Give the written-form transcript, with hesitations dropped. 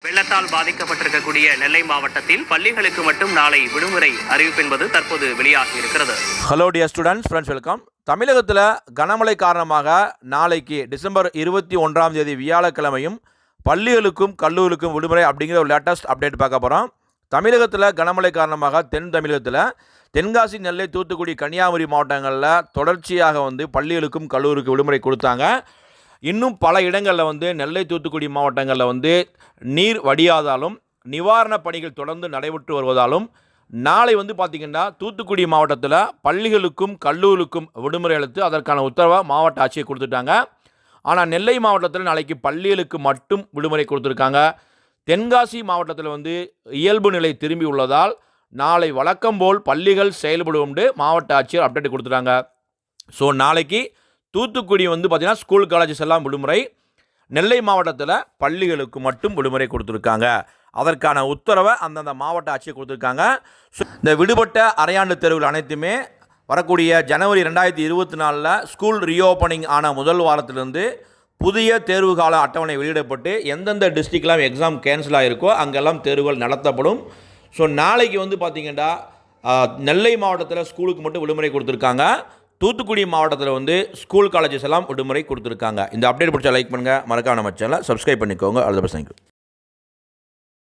வெள்ளத்தால் பாதிக்கப்பட்டிருக்கக்கூடிய நெல்லை மாவட்டத்தில் பள்ளிகளுக்கு மட்டும் நாளை விடுமுறை அறிவிப்பு என்பது தற்போது வெளியாகி இருக்கிறது. Hello dear students, friends, welcome. தமிழகத்தில் கனமழை காரணமாக நாளைக்கு டிசம்பர் 21 வியாழக்கிழமையும் பள்ளிகளுக்கும் கல்லூரிக்கும் விடுமுறை அப்படிங்கிற ஒரு லேட்டஸ்ட் அப்டேட் பார்க்க போகிறோம். தமிழகத்தில் கனமழை காரணமாக தென் தமிழகத்தில் தென்காசி, நெல்லை, தூத்துக்குடி, கன்னியாகுமரி மாவட்டங்களில் தொடர்ச்சியாக பள்ளிகளுக்கும் கல்லூரிக்கும் விடுமுறை கொடுத்தாங்க. இன்னும் பல இடங்களில் நெல்லை, தூத்துக்குடி மாவட்டங்களில் நீர் வடியாதாலும் நிவாரணப் பணிகள் தொடர்ந்து நடைபெற்று வருவதாலும் நாளை பார்த்திங்கன்னா தூத்துக்குடி மாவட்டத்தில் பள்ளிகளுக்கும் கல்லூரிக்கும் விடுமுறை அளித்து அதற்கான உத்தரவை மாவட்ட ஆட்சியர் கொடுத்துட்டாங்க. ஆனால் நெல்லை மாவட்டத்தில் நாளைக்கு பள்ளிகளுக்கு மட்டும் விடுமுறை கொடுத்துருக்காங்க. தென்காசி மாவட்டத்தில் இயல்பு நிலை திரும்பி உள்ளதால் நாளை வழக்கம் போல் பள்ளிகள் செயல்படும் மாவட்ட ஆட்சியர் அப்டேட் கொடுத்துட்டாங்க. ஸோ நாளைக்கு தூத்துக்குடி பார்த்திங்கன்னா ஸ்கூல் காலேஜஸ் எல்லாம் விடுமுறை, நெல்லை மாவட்டத்தில் பள்ளிகளுக்கு மட்டும் விடுமுறை கொடுத்துருக்காங்க. அதற்கான உத்தரவை அந்தந்த மாவட்ட ஆட்சியர் கொடுத்துருக்காங்க. இந்த விடுபட்ட அரையாண்டு தேர்வுகள் அனைத்துமே வரக்கூடிய ஜனவரி 2024 ஸ்கூல் ரீஓப்பனிங் ஆன முதல் வாரத்திலிருந்து புதிய தேர்வு கால அட்டவணை வெளியிடப்பட்டு எந்தெந்த டிஸ்ட்ரிக்ட்லாம் எக்ஸாம் கேன்சல் ஆகிருக்கோ அங்கெல்லாம் தேர்வுகள் நடத்தப்படும். ஸோ நாளைக்கு பார்த்திங்கன்னா நெல்லை மாவட்டத்தில் ஸ்கூலுக்கு மட்டும் விடுமுறை கொடுத்துருக்காங்க. தூத்துக்குடி மாவட்டத்தில் ஸ்கூல் காலேஜஸ் எல்லாம் விடுமுறை கொடுத்துருக்காங்க. இந்த அப்டேட் பிடிச்சா லைக் பண்ணுங்கள், மறக்காம நம்ம சேனலை சப்ஸ்கிரைப் பண்ணிக்கோங்க. All the best, thank you.